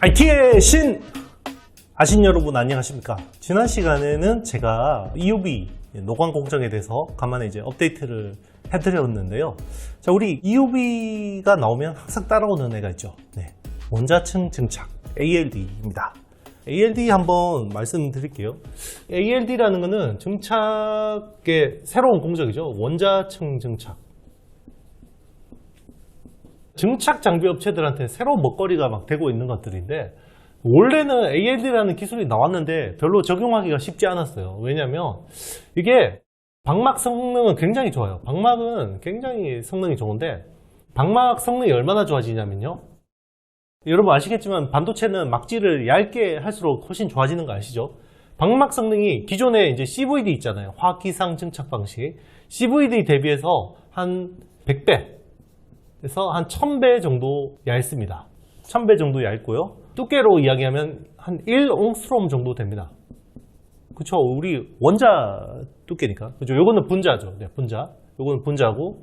IT의 신! 아신 여러분 안녕하십니까? 지난 시간에는 제가 EUV 노광 공정에 대해서 간만에 이제 업데이트를 해드렸는데요. 자, 우리 EUV가 나오면 항상 따라오는 애가 있죠. 네, 원자층 증착 ALD입니다. ALD 한번 말씀드릴게요. ALD라는 거는 증착의 새로운 공정이죠. 원자층 증착. 증착 장비 업체들한테 새로운 먹거리가 막 되고 있는 것들인데, 원래는 ALD라는 기술이 나왔는데 별로 적용하기가 쉽지 않았어요. 왜냐면 이게 방막 성능은 굉장히 좋아요. 방막은 굉장히 성능이 좋은데, 방막 성능이 얼마나 좋아지냐면요, 여러분 아시겠지만 반도체는 막지를 얇게 할수록 훨씬 좋아지는 거 아시죠? 방막 성능이 기존에 이제 CVD 있잖아요. 화기상 증착 방식. CVD 대비해서 한 100배 그래서 한 1000배 정도 얇습니다. 1000배 정도 얇고요. 두께로 이야기하면 한 1옹스트롬 정도 됩니다. 그쵸? 우리 원자 두께니까. 그죠? 요거는 분자죠. 네, 분자. 요거는 분자고,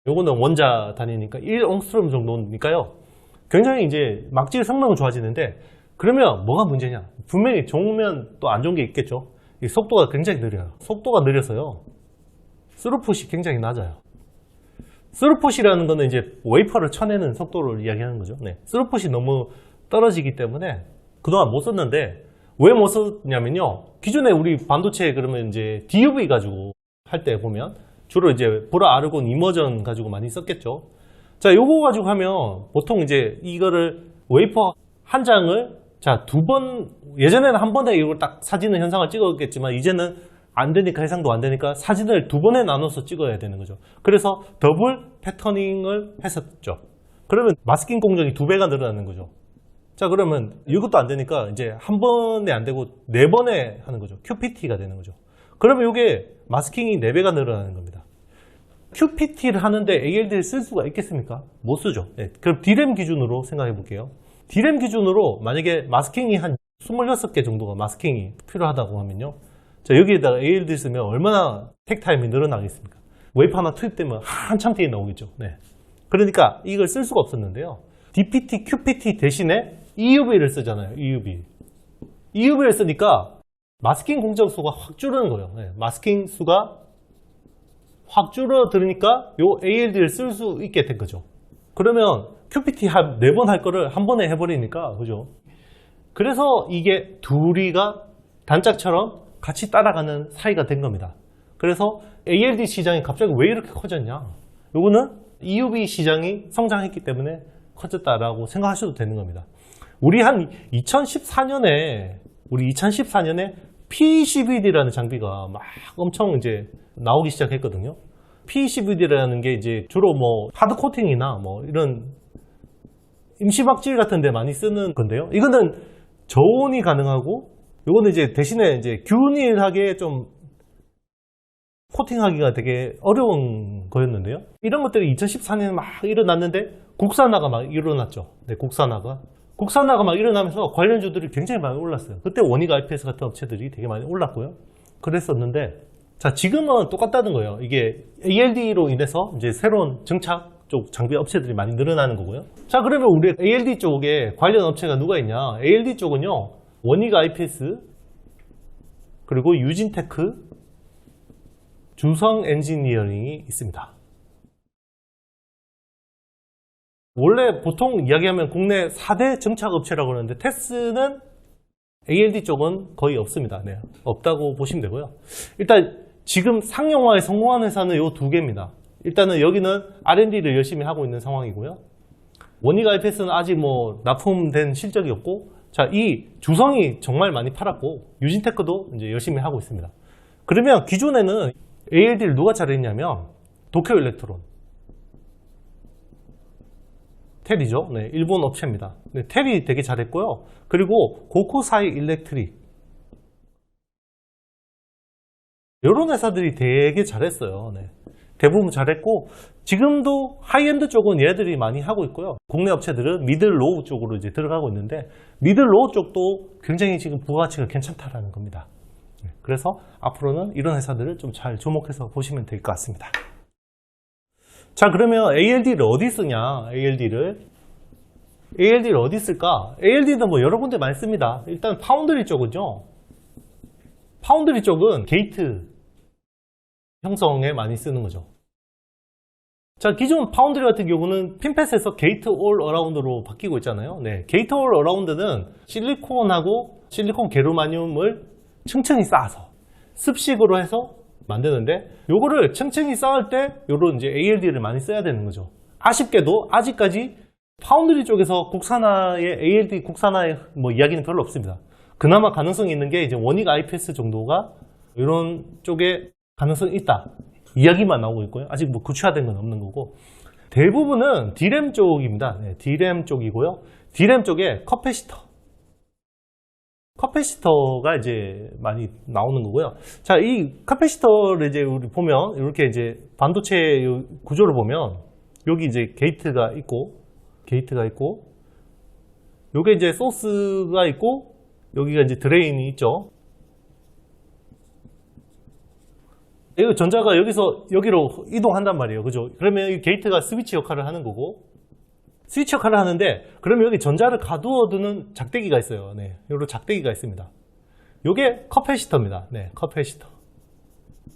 요거는 원자 단위니까 1옹스트롬 정도니까요. 굉장히 이제 막질 성능은 좋아지는데, 그러면 뭐가 문제냐? 분명히 좋으면 또 안 좋은 게 있겠죠. 이 속도가 굉장히 느려요. 속도가 느려서요, 스루풋이 굉장히 낮아요. 스루풋이라는 거는 이제 웨이퍼를 쳐내는 속도를 이야기하는 거죠. 네. 스루풋이 너무 떨어지기 때문에 그동안 못 썼는데, 왜 못 썼냐면요, 기존에 우리 반도체 그러면 이제 DUV 가지고 할 때 보면 주로 이제 보라 아르곤 이머전 가지고 많이 썼겠죠. 자, 요거 가지고 하면 보통 이제 이거를 웨이퍼 한 장을 자, 두 번, 예전에는 한 번에 이걸 딱 사진의 현상을 찍었겠지만 이제는 안 되니까, 해상도 안 되니까 사진을 두 번에 나눠서 찍어야 되는 거죠. 그래서 더블 패터닝을 했었죠. 그러면 마스킹 공정이 2배가 늘어나는 거죠. 자, 그러면 이것도 안 되니까 이제 한 번에 안 되고 4번에 하는 거죠. QPT가 되는 거죠. 그러면 이게 마스킹이 4배가 늘어나는 겁니다. QPT를 하는데 ALD를 쓸 수가 있겠습니까? 못 쓰죠. 네, 그럼 D램 기준으로 생각해 볼게요. D램 기준으로 만약에 마스킹이 한 26개 정도가 마스킹이 필요하다고 하면요, 자, 여기에다가 ALD 쓰면 얼마나 택타임이 늘어나겠습니까? 웨이퍼 하나 투입되면 한참 뒤에 나오겠죠. 네. 그러니까 이걸 쓸 수가 없었는데요, DPT, QPT 대신에 EUV를 쓰잖아요. EUV를 쓰니까 마스킹 공정 수가 확 줄어드는 거예요. 네. 마스킹 수가 확 줄어들으니까 요 ALD를 쓸 수 있게 된 거죠. 그러면 QPT 한 4번 할 거를 한 번에 해버리니까, 그죠? 그래서 이게 둘이가 단짝처럼 같이 따라가는 사이가 된 겁니다. 그래서 ALD 시장이 갑자기 왜 이렇게 커졌냐? 요거는 EUV 시장이 성장했기 때문에 커졌다라고 생각하셔도 되는 겁니다. 우리 2014년에 PECVD라는 장비가 막 엄청 이제 나오기 시작했거든요. PECVD라는 게 이제 주로 뭐 하드 코팅이나 뭐 이런 임시막질 같은 데 많이 쓰는 건데요. 이거는 저온이 가능하고, 요거는 이제 대신에 이제 균일하게 좀 코팅하기가 되게 어려운 거였는데요. 이런 것들이 2014년에 막 일어났는데 국산화가 막 일어났죠. 네, 국산화가 막 일어나면서 관련주들이 굉장히 많이 올랐어요. 그때 원익 IPS 같은 업체들이 되게 많이 올랐고요. 그랬었는데, 자, 지금은 똑같다는 거예요. 이게 ALD로 인해서 이제 새로운 증착 쪽 장비 업체들이 많이 늘어나는 거고요. 자, 그러면 우리 ALD 쪽에 관련 업체가 누가 있냐? ALD 쪽은요, 원익 IPS, 그리고 유진테크, 주성 엔지니어링이 있습니다. 원래 보통 이야기하면 국내 4대 증착 업체라고 그러는데, 테스는 ALD 쪽은 거의 없습니다. 네, 없다고 보시면 되고요. 일단 지금 상용화에 성공한 회사는 이 2개입니다. 일단은 여기는 R&D를 열심히 하고 있는 상황이고요. 원익 IPS는 아직 뭐 납품된 실적이 없고, 자, 이 주성이 정말 많이 팔았고, 유진테크도 이제 열심히 하고 있습니다. 그러면 기존에는 ALD를 누가 잘했냐면 도쿄 일렉트론, 텔이죠. 네, 일본 업체입니다. 네, 텔이 되게 잘했고요. 그리고 고쿠사이 일렉트릭, 이런 회사들이 되게 잘했어요. 네, 대부분 잘했고, 지금도 하이엔드 쪽은 얘들이 많이 하고 있고요. 국내 업체들은 미들 로우 쪽으로 이제 들어가고 있는데, 미들 로우 쪽도 굉장히 지금 부가가치가 괜찮다라는 겁니다. 그래서 앞으로는 이런 회사들을 좀 잘 주목해서 보시면 될 것 같습니다. 자, 그러면 ALD를 어디 쓰냐? ALD를 ALD를 어디 쓸까? ALD는 뭐 여러 군데 많이 씁니다. 일단 파운드리 쪽은요. 파운드리 쪽은 게이트 형성에 많이 쓰는 거죠. 자, 기존 파운드리 같은 경우는 핀펫에서 게이트 올 어라운드로 바뀌고 있잖아요. 네, 게이트 올 어라운드는 실리콘하고 실리콘 게르마늄을 층층이 쌓아서 습식으로 해서 만드는데, 요거를 층층이 쌓을 때 요런 이제 ALD를 많이 써야 되는 거죠. 아쉽게도 아직까지 파운드리 쪽에서 국산화의 ALD 국산화의 뭐 이야기는 별로 없습니다. 그나마 가능성이 있는 게 이제 원익 IPS 정도가 이런 쪽에 가능성이 있다 이야기만 나오고 있고요. 아직 뭐 구체화된 건 없는 거고, 대부분은 D램 쪽입니다. 네, D램 쪽이고요. D램 쪽에 커패시터가 이제 많이 나오는 거고요. 자, 이 커패시터를 이제 우리 보면 이렇게 이제 반도체 구조를 보면 여기 이제 게이트가 있고 요게 이제 소스가 있고 여기가 이제 드레인이 있죠. 이 전자가 여기서 여기로 이동한단 말이에요. 그죠? 그러면 이 게이트가 스위치 역할을 하는 거고, 스위치 역할을 하는데, 그러면 여기 전자를 가두어두는 작대기가 있어요. 네, 요런 작대기가 있습니다. 요게 커패시터입니다. 네, 커패시터.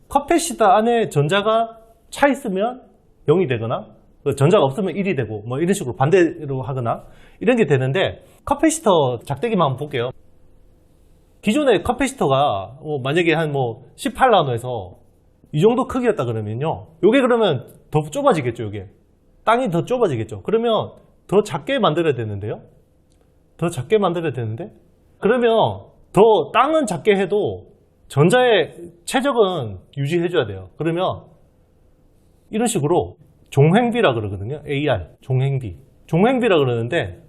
커패시터 안에 전자가 차 있으면 0이 되거나, 전자가 없으면 1이 되고, 뭐 이런 식으로 반대로 하거나, 이런 게 되는데, 커패시터 작대기만 한번 볼게요. 기존의 커패시터가 만약에 한 뭐 18나노에서 이 정도 크기였다 그러면요, 요게 그러면 더 좁아지겠죠. 요게 땅이 더 좁아지겠죠. 그러면 더 작게 만들어야 되는데요, 더 작게 만들어야 되는데, 그러면 더 땅은 작게 해도 전자의 최적은 유지해 줘야 돼요. 그러면 이런 식으로 종횡비라 그러거든요. AR 종횡비라 그러는데,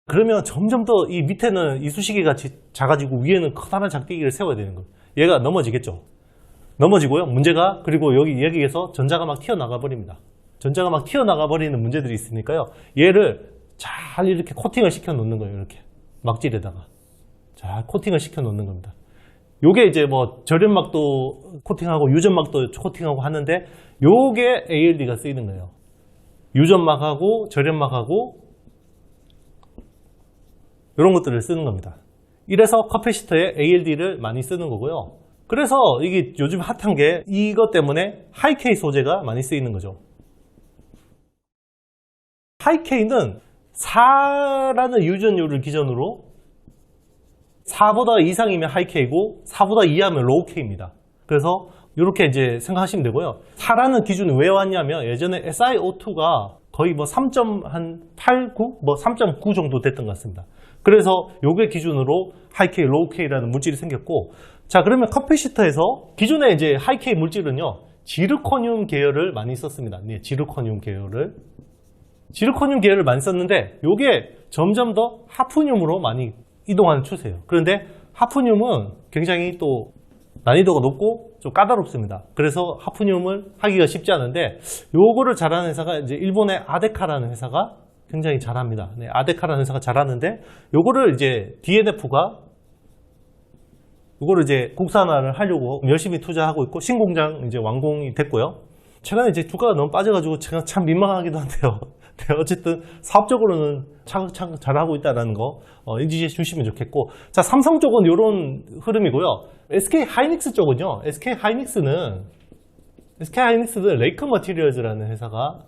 그러면 점점 더 이 밑에는 이쑤시개 같이 작아지고 위에는 커다란 작대기를 세워야 되는 거예요. 얘가 넘어지고요. 문제가, 그리고 여기에서 전자가 막 튀어나가 버립니다. 전자가 막 튀어나가 버리는 문제들이 있으니까요. 얘를 잘 이렇게 코팅을 시켜 놓는 거예요. 이렇게 막질에다가 잘 코팅을 시켜 놓는 겁니다. 요게 이제 뭐 절연막도 코팅하고 유전막도 코팅하고 하는데, 요게 ALD가 쓰이는 거예요. 유전막하고 절연막하고 이런 것들을 쓰는 겁니다. 이래서 커패시터에 ALD를 많이 쓰는 거고요. 그래서 이게 요즘 핫한 게 이것 때문에 하이K 소재가 많이 쓰이는 거죠. 하이K는 4라는 유전율을 기준으로 4보다 이상이면 하이K고 4보다 이하면 로우K입니다. 그래서 이렇게 이제 생각하시면 되고요. 4라는 기준이 왜 왔냐면, 예전에 SiO2가 거의 뭐 3.89, 뭐 3.9 정도 됐던 것 같습니다. 그래서 요게 기준으로 하이K, 로우K라는 물질이 생겼고, 자, 그러면 커패시터에서 기존에 이제 하이K 물질은요, 지르코늄 계열을 많이 썼습니다. 네, 지르코늄 계열을 많이 썼는데, 요게 점점 더 하프늄으로 많이 이동하는 추세예요. 그런데 하프늄은 굉장히 또 난이도가 높고 좀 까다롭습니다. 그래서 하프늄을 하기가 쉽지 않은데, 요거를 잘하는 회사가 이제 일본의 아데카라는 회사가 굉장히 잘합니다. 네, 아데카라는 회사가 잘하는데, 요거를 이제 DNF가 요거를 이제 국산화를 하려고 열심히 투자하고 있고, 신공장 이제 완공이 됐고요. 최근에 이제 주가가 너무 빠져가지고 제가 참 민망하기도 한데요. 네, 어쨌든 사업적으로는 차근차근 잘하고 있다는 거 인지해 주시면 좋겠고, 자, 삼성 쪽은 이런 흐름이고요. SK 하이닉스 쪽은요, SK 하이닉스는 레이크 머티리얼즈라는 회사가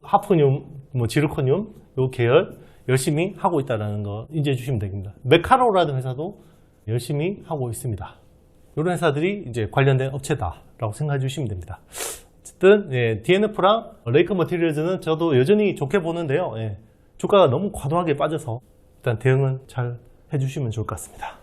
하프늄, 뭐 지르코늄 요 계열 열심히 하고 있다는 거 인지해 주시면 됩니다. 메카로라는 회사도 열심히 하고 있습니다. 이런 회사들이 이제 관련된 업체다라고 생각해 주시면 됩니다. 어쨌든 DNF랑 레이크 머티리얼즈는 저도 여전히 좋게 보는데요. 주가가 너무 과도하게 빠져서 일단 대응은 잘 해주시면 좋을 것 같습니다.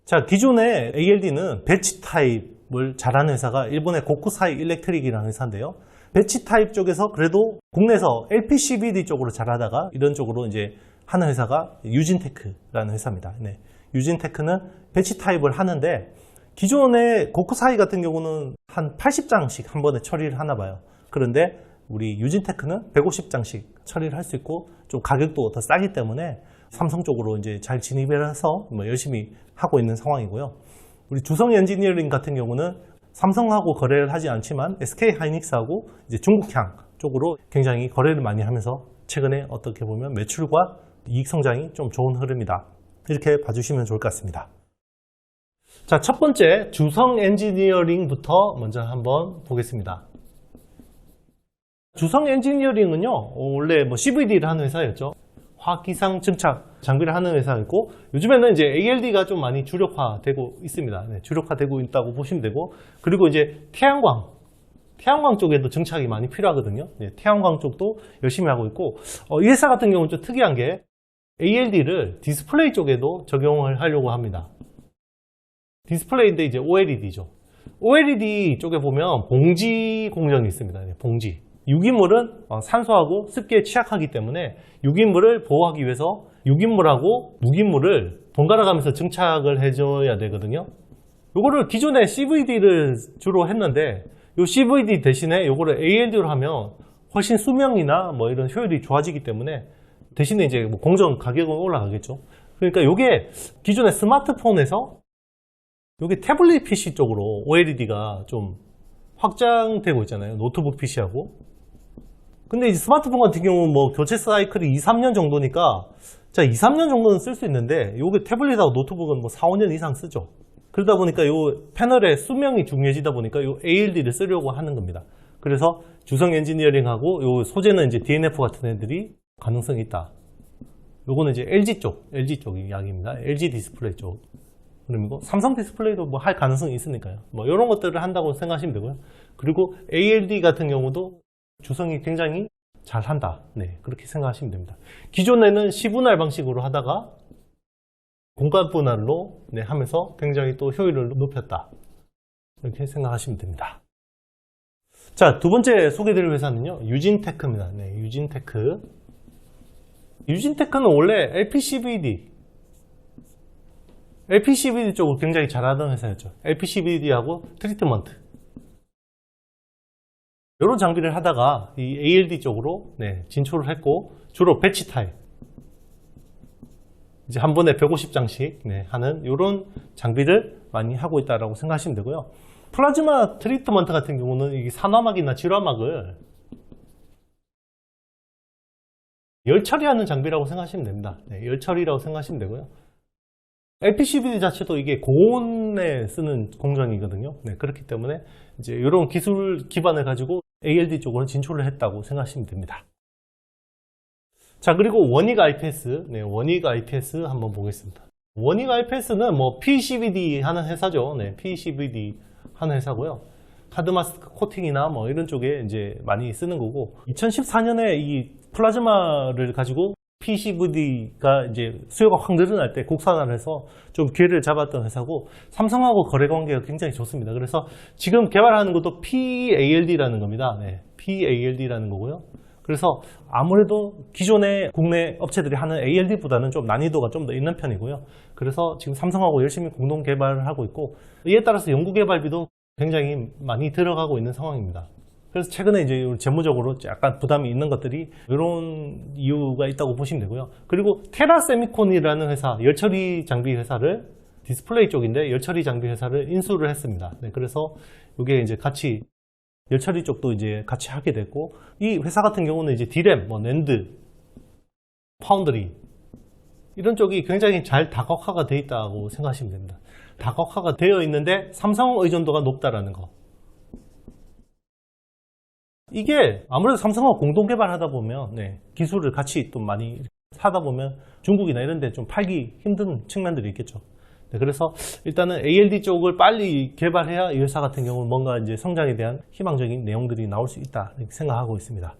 자, 기존의 ALD는 배치 타입을 잘하는 회사가 일본의 고쿠사이 일렉트릭이라는 회사인데요. 배치 타입 쪽에서 그래도 국내에서 LPCVD 쪽으로 잘하다가 이런 쪽으로 이제 하는 회사가 유진테크라는 회사입니다. 네, 유진테크는 배치 타입을 하는데, 기존의 고쿠사이 같은 경우는 한 80장씩 한 번에 처리를 하나 봐요. 그런데 우리 유진테크는 150장씩 처리를 할 수 있고, 좀 가격도 더 싸기 때문에 삼성 쪽으로 이제 잘 진입을 해서 뭐 열심히 하고 있는 상황이고요. 우리 주성 엔지니어링 같은 경우는 삼성하고 거래를 하지 않지만 SK 하이닉스하고 이제 중국향 쪽으로 굉장히 거래를 많이 하면서 최근에 어떻게 보면 매출과 이익 성장이 좀 좋은 흐름이다. 이렇게 봐주시면 좋을 것 같습니다. 자, 첫 번째 주성 엔지니어링부터 먼저 한번 보겠습니다. 주성 엔지니어링은요, 원래 CVD를 하는 회사였죠. 화기상 증착 장비를 하는 회사였고, 요즘에는 이제 ALD가 좀 많이 주력화되고 있습니다. 네, 주력화되고 있다고 보시면 되고, 그리고 이제 태양광 쪽에도 증착이 많이 필요하거든요. 네, 태양광 쪽도 열심히 하고 있고, 이 회사 같은 경우는 좀 특이한 게 ALD를 디스플레이 쪽에도 적용을 하려고 합니다. 디스플레이인데 이제 OLED죠. OLED 쪽에 보면 봉지 공정이 있습니다. 네, 봉지. 유기물은 산소하고 습기에 취약하기 때문에 유기물을 보호하기 위해서 유기물하고 무기물을 번갈아 가면서 증착을 해줘야 되거든요. 요거를 기존에 CVD를 주로 했는데, 이 CVD 대신에 요거를 ALD로 하면 훨씬 수명이나 뭐 이런 효율이 좋아지기 때문에 대신에 이제 뭐 공정 가격은 올라가겠죠. 그러니까 요게 기존의 스마트폰에서 요게 태블릿 PC 쪽으로 OLED가 좀 확장되고 있잖아요. 노트북 PC하고. 근데 이제 스마트폰 같은 경우는 뭐 교체 사이클이 2, 3년 정도니까, 자, 2, 3년 정도는 쓸 수 있는데, 요게 태블릿하고 노트북은 뭐 4, 5년 이상 쓰죠. 그러다 보니까 요 패널의 수명이 중요해지다 보니까 요 ALD를 쓰려고 하는 겁니다. 그래서 주성 엔지니어링하고 요 소재는 이제 DNF 같은 애들이 가능성이 있다. 요거는 이제 LG 쪽 이야기입니다. LG 디스플레이 쪽. 그리고 삼성 디스플레이도 뭐 할 가능성이 있으니까요. 뭐 이런 것들을 한다고 생각하시면 되고요. 그리고 ALD 같은 경우도 주성이 굉장히 잘 한다. 네, 그렇게 생각하시면 됩니다. 기존에는 10분할 방식으로 하다가 공간 분할로 하면서 굉장히 또 효율을 높였다. 이렇게 생각하시면 됩니다. 자, 두 번째 소개드릴 회사는요, 유진테크입니다. 네, 유진테크. 유진테크는 원래 LPCVD 쪽을 굉장히 잘하던 회사였죠. LPCVD하고 트리트먼트. 이런 장비를 하다가 이 ALD 쪽으로 진출을 했고, 주로 배치 타입. 이제 한 번에 150장씩 하는 이런 장비를 많이 하고 있다고 생각하시면 되고요. 플라즈마 트리트먼트 같은 경우는 이 산화막이나 질화막을 열 처리하는 장비라고 생각하시면 됩니다. 열 처리라고 생각하시면 되고요. LPCVD 자체도 이게 고온에 쓰는 공정이거든요. 그렇기 때문에 이제 이런 기술 기반을 가지고 ALD 쪽으로 진출을 했다고 생각하시면 됩니다. 자, 그리고 원익 IPS, 원익 IPS 한번 보겠습니다. 원익 IPS는 뭐 PCVD 하는 회사죠. PCVD 하는 회사고요. 카드마스크 코팅이나 뭐 이런 쪽에 이제 많이 쓰는 거고, 2014년에 이 플라즈마를 가지고 PCVD가 이제 수요가 확 늘어날 때 국산화를 해서 좀 기회를 잡았던 회사고, 삼성하고 거래 관계가 굉장히 좋습니다. 그래서 지금 개발하는 것도 PALD라는 겁니다. PALD라는 거고요. 그래서 아무래도 기존의 국내 업체들이 하는 ALD보다는 좀 난이도가 좀 더 있는 편이고요. 그래서 지금 삼성하고 열심히 공동 개발을 하고 있고, 이에 따라서 연구개발비도 굉장히 많이 들어가고 있는 상황입니다. 그래서 최근에 이제 재무적으로 약간 부담이 있는 것들이 이런 이유가 있다고 보시면 되고요. 그리고 테라세미콘이라는 회사, 열처리 장비 회사를, 디스플레이 쪽인데 열처리 장비 회사를 인수를 했습니다. 그래서 이게 이제 같이 열처리 쪽도 이제 같이 하게 됐고, 이 회사 같은 경우는 이제 D램, 뭐 낸드, 파운드리 이런 쪽이 굉장히 잘 다각화가 되어 있다고 생각하시면 됩니다. 다각화가 되어 있는데 삼성 의존도가 높다라는 거. 이게 아무래도 삼성하고 공동 개발하다 보면 기술을 같이 또 많이 사다 보면 중국이나 이런 데 좀 팔기 힘든 측면들이 있겠죠. 그래서 일단은 ALD 쪽을 빨리 개발해야 이 회사 같은 경우는 뭔가 이제 성장에 대한 희망적인 내용들이 나올 수 있다 이렇게 생각하고 있습니다.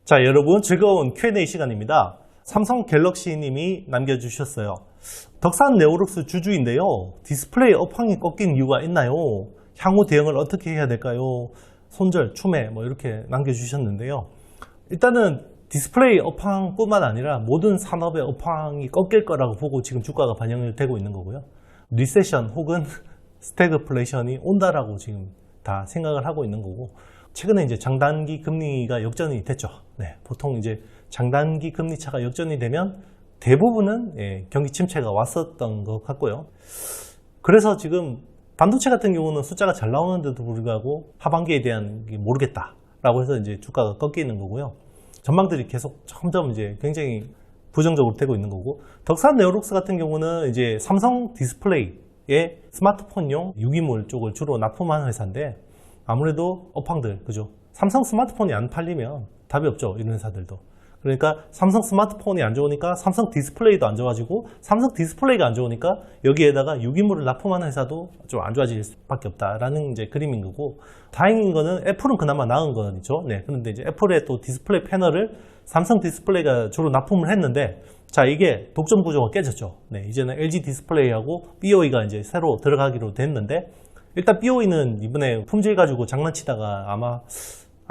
자, 여러분 즐거운 Q&A 시간입니다. 삼성 갤럭시 님이 남겨주셨어요. 덕산 네오룩스 주주인데요, 디스플레이 업황이 꺾인 이유가 있나요? 향후 대응을 어떻게 해야 될까요? 손절, 추매 뭐 이렇게 남겨주셨는데요. 일단은 디스플레이 업황뿐만 아니라 모든 산업의 업황이 꺾일 거라고 보고 지금 주가가 반영이 되고 있는 거고요. 리세션 혹은 스태그플레이션이 온다라고 지금 다 생각을 하고 있는 거고, 최근에 이제 장단기 금리가 역전이 됐죠. 보통 이제 장단기 금리 차가 역전이 되면 대부분은 경기 침체가 왔었던 것 같고요. 그래서 지금 반도체 같은 경우는 숫자가 잘 나오는데도 불구하고 하반기에 대한 게 모르겠다 라고 해서 이제 주가가 꺾이는 거고요. 전망들이 계속 점점 이제 굉장히 부정적으로 되고 있는 거고, 덕산 네오룩스 같은 경우는 이제 삼성 디스플레이의 스마트폰용 유기물 쪽을 주로 납품하는 회사인데, 아무래도 업황들, 그죠? 삼성 스마트폰이 안 팔리면 답이 없죠, 이런 회사들도. 그러니까 삼성 스마트폰이 안 좋으니까 삼성 디스플레이도 안 좋아지고, 삼성 디스플레이가 안 좋으니까 여기에다가 유기물을 납품하는 회사도 좀 안 좋아질 수밖에 없다라는 이제 그림인 거고, 다행인 거는 애플은 그나마 나은 거죠. 네, 그런데 이제 애플의 또 디스플레이 패널을 삼성 디스플레이가 주로 납품을 했는데, 자, 이게 독점 구조가 깨졌죠. 네, 이제는 LG 디스플레이하고 BOE가 이제 새로 들어가기로 됐는데, 일단 BOE는 이번에 품질 가지고 장난치다가 아마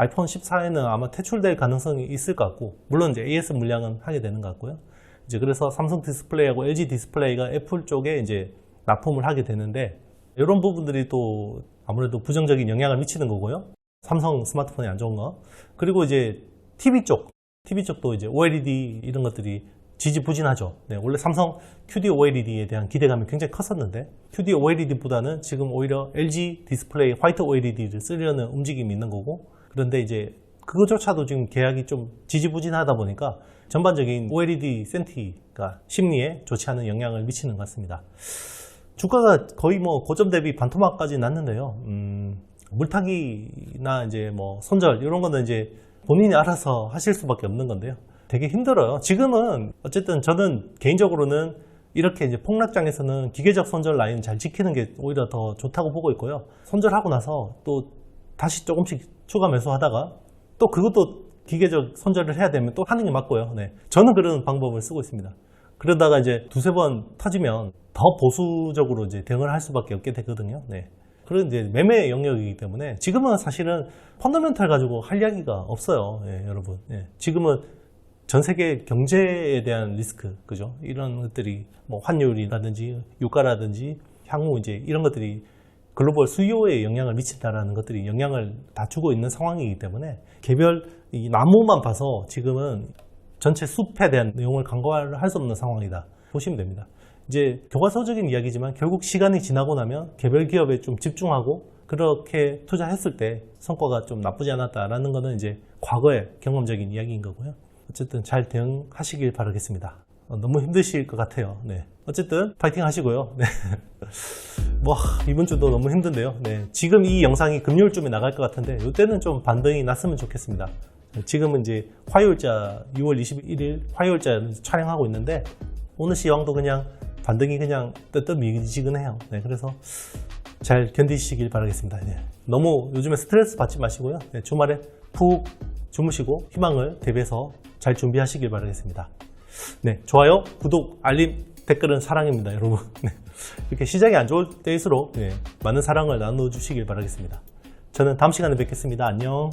아이폰 14에는 아마 퇴출될 가능성이 있을 것 같고, 물론 이제 AS 물량은 하게 되는 것 같고요. 이제 그래서 삼성 디스플레이하고 LG 디스플레이가 애플 쪽에 이제 납품을 하게 되는데, 이런 부분들이 또 아무래도 부정적인 영향을 미치는 거고요. 삼성 스마트폰이 안 좋은 거. 그리고 이제 TV 쪽도 이제 OLED 이런 것들이 지지부진하죠. 네, 원래 삼성 QD OLED에 대한 기대감이 굉장히 컸었는데, QD OLED보다는 지금 오히려 LG 디스플레이 화이트 OLED를 쓰려는 움직임이 있는 거고, 그런데 이제 그거조차도 지금 계약이 좀 지지부진하다 보니까 전반적인 OLED 센티가 심리에 좋지 않은 영향을 미치는 것 같습니다. 주가가 거의 뭐 고점 대비 반토막까지 났는데요. 물타기나 이제 뭐 손절 이런 거는 이제 본인이 알아서 하실 수밖에 없는 건데요. 되게 힘들어요. 지금은 어쨌든 저는 개인적으로는 이렇게 이제 폭락장에서는 기계적 손절 라인 잘 지키는 게 오히려 더 좋다고 보고 있고요. 손절하고 나서 또 다시 조금씩 추가 매수하다가 또 그것도 기계적 손절을 해야 되면 또 하는 게 맞고요. 네, 저는 그런 방법을 쓰고 있습니다. 그러다가 이제 두세 번 터지면 더 보수적으로 이제 대응을 할 수밖에 없게 되거든요. 네. 그런 이제 매매 영역이기 때문에 지금은 사실은 펀더멘털 가지고 할 이야기가 없어요. 예, 여러분. 예. 지금은 전 세계 경제에 대한 리스크, 그죠? 이런 것들이 뭐 환율이라든지 유가라든지 향후 이제 이런 것들이 글로벌 수요에 영향을 미친다라는 것들이 영향을 다 주고 있는 상황이기 때문에 개별 이 나무만 봐서 지금은 전체 숲에 대한 내용을 간과할 수 없는 상황이다 보시면 됩니다. 이제 교과서적인 이야기지만 결국 시간이 지나고 나면 개별 기업에 좀 집중하고 그렇게 투자했을 때 성과가 좀 나쁘지 않았다라는 것은 이제 과거의 경험적인 이야기인 거고요. 어쨌든 잘 대응하시길 바라겠습니다. 너무 힘드실 것 같아요. 네. 어쨌든 파이팅 하시고요. 네. 뭐 이번 주도 너무 힘든데요. 네. 지금 이 영상이 금요일쯤에 나갈 것 같은데 이때는 좀 반등이 났으면 좋겠습니다. 지금은 이제 화요일자 6월 21일 화요일자 촬영하고 있는데 오늘 시황도 그냥 반등이 그냥 뜨뜻미지근해요. 네, 그래서 잘 견디시길 바라겠습니다. 네. 너무 요즘에 스트레스 받지 마시고요. 네, 주말에 푹 주무시고 희망을 대비해서 잘 준비하시길 바라겠습니다. 네, 좋아요, 구독, 알림, 댓글은 사랑입니다, 여러분. 네, 이렇게 시장이 안 좋을 때일수록 많은 사랑을 나눠주시길 바라겠습니다. 저는 다음 시간에 뵙겠습니다. 안녕.